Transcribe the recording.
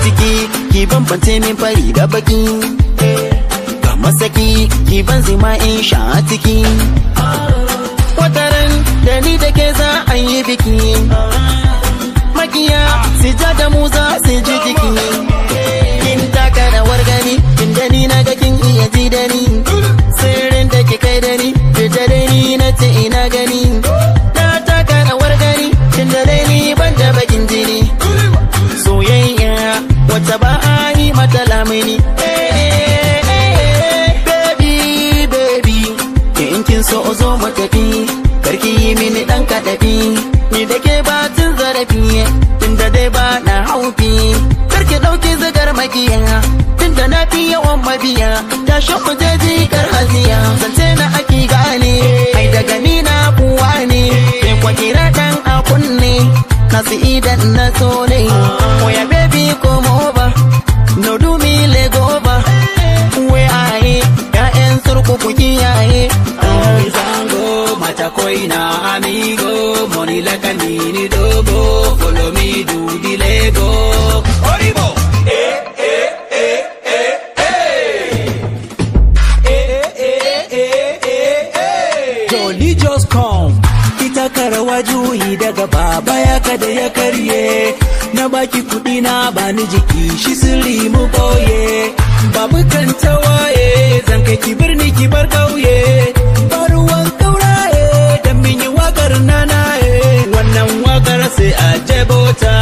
ciki ki bambance min fari da baki, ga masaki ki ban zima in sha ciki. Wataran da ni da ke za a yi biki, makiya su ja da mu za su ji jiki. Kin taka rawar gani, kin da ni na ga kin iya ji da ni, sirrin da ke kai da ni, fita da ni na ce ina gani. Na taka rawar gani, kin da dai ni ban da bakin jini, soyayya wacce ba a yi mata lamuni. Baby, baby, in kin so zo mu tafi, karki yi mini dan kadafi, ni da ke batun zarafi, tunda dai ba na haufi. Karki dauki zigar makiya, tunda na fi yawan mabiya, tashi ku je jikar haziya, zance na aki gane, ai daga ni na kuwa ne, sai kwa kira dan a kunne, nasu idan na so ne. Oya baby come over, no do me leg over, where I ya'yan surku ku kiyaye. Zango mata koina amigo, money like a nini dogo, follow me do the Lego. Oribo, Jolly just come. Ita karawa juyi daga baba ya kada ya karye, na baki kudi na bani jiki shi sirri mu boye. Babu kan tawaye, zan kai ki birni ki bar kauye, baruwan kauraye dan min yi wakar nanaye. Wannan wakar sai a jebota